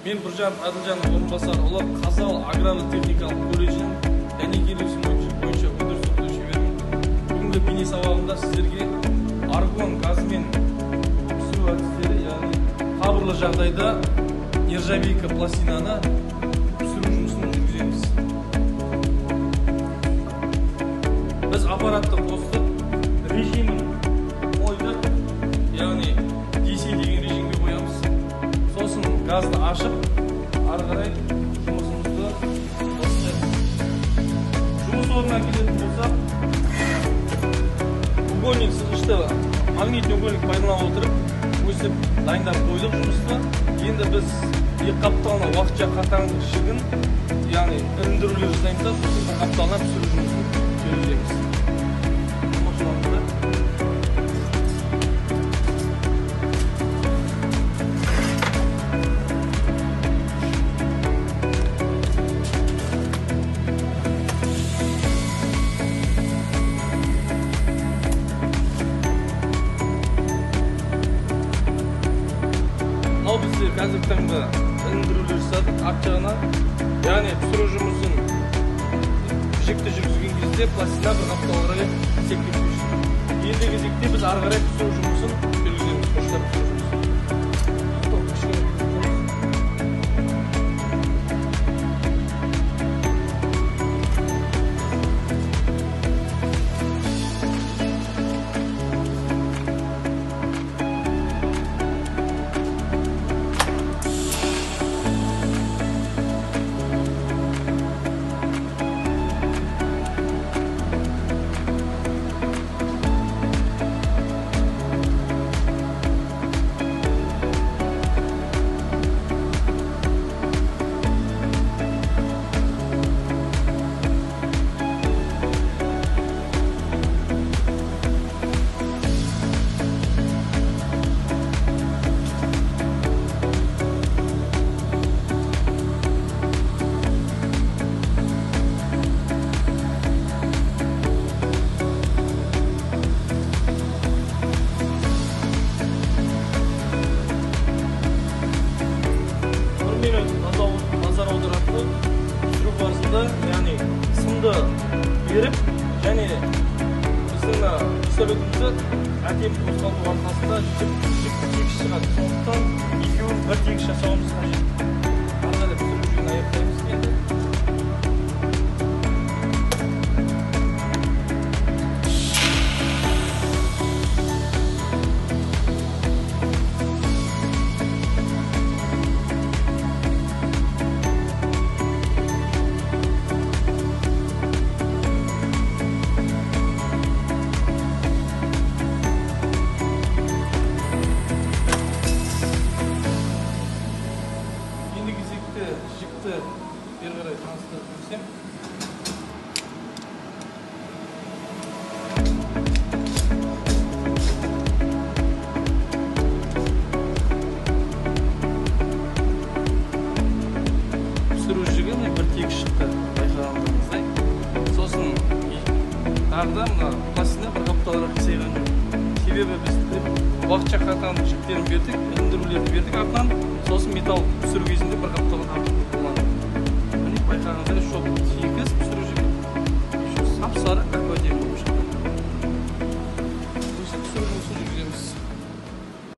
Мен Біржан Адылжанның орынбасары, олар Қазал аграрлы-техникалық колледжінің дәнекерлеу бойынша өндіріс оқыту шеберімін. Бүгінгі бейне сабағында сіздерге аргон газымен пісіру әдістері, яғни қабырлы жағдайда нержавейка пластинаны пісіру жұмысын жүргіземіз. Біз аппаратты қостық, режимін қойдық, яғни DC деген режимге қоямыз. Сосын газды ашып, ары қарай жұмысымызды бастаймыз. Жұмыс орнына келетін болсақ, угольник сызғышты магнитный угольник пайдалана отырып, өсіп дайындап қойдық жұмысты. Енді біз екі қапталына уақытша қатаңдық шігін, яғни іріндірулер жасаймыз, сосын бір қапталына пісіру жұмысын жүргіземіз. Біздер қазіргі таңда іріндірулер жасадық арт жағына, яғни пісіру жұмысын жікті жүргізген кезде пластина бір қапталға қарай секте пішті. Енді кезекте біз ары қарай пісіру жұмысын жүргіземіз, қоштар пісіру жұмысын. Пісіру барысында, яғни сымды беріп, және біздің пистолетімізді әдемі қозғалту арқасында жіп тегіс шығады. Сондықтан екеуін бір тегіс жасауымыз қажет. Арнайы пісіру жүрген аяқтаймыз енді. Жікті бері қарай таныстырып көрсем. Пісіру жігі бір тегіс шықты, байқағандарыңыздай. Сосын тағы да мына пластина бір қапталға қисайған жоқ. Себебі біз уақытша қатаңдық жіктерін бердік, іріндірулерді бердік артынан, сосын металл пісіру кезінде бір қапталға тартып болған. Байқағандар шоп тегіс пісіру жігі. Сап-сары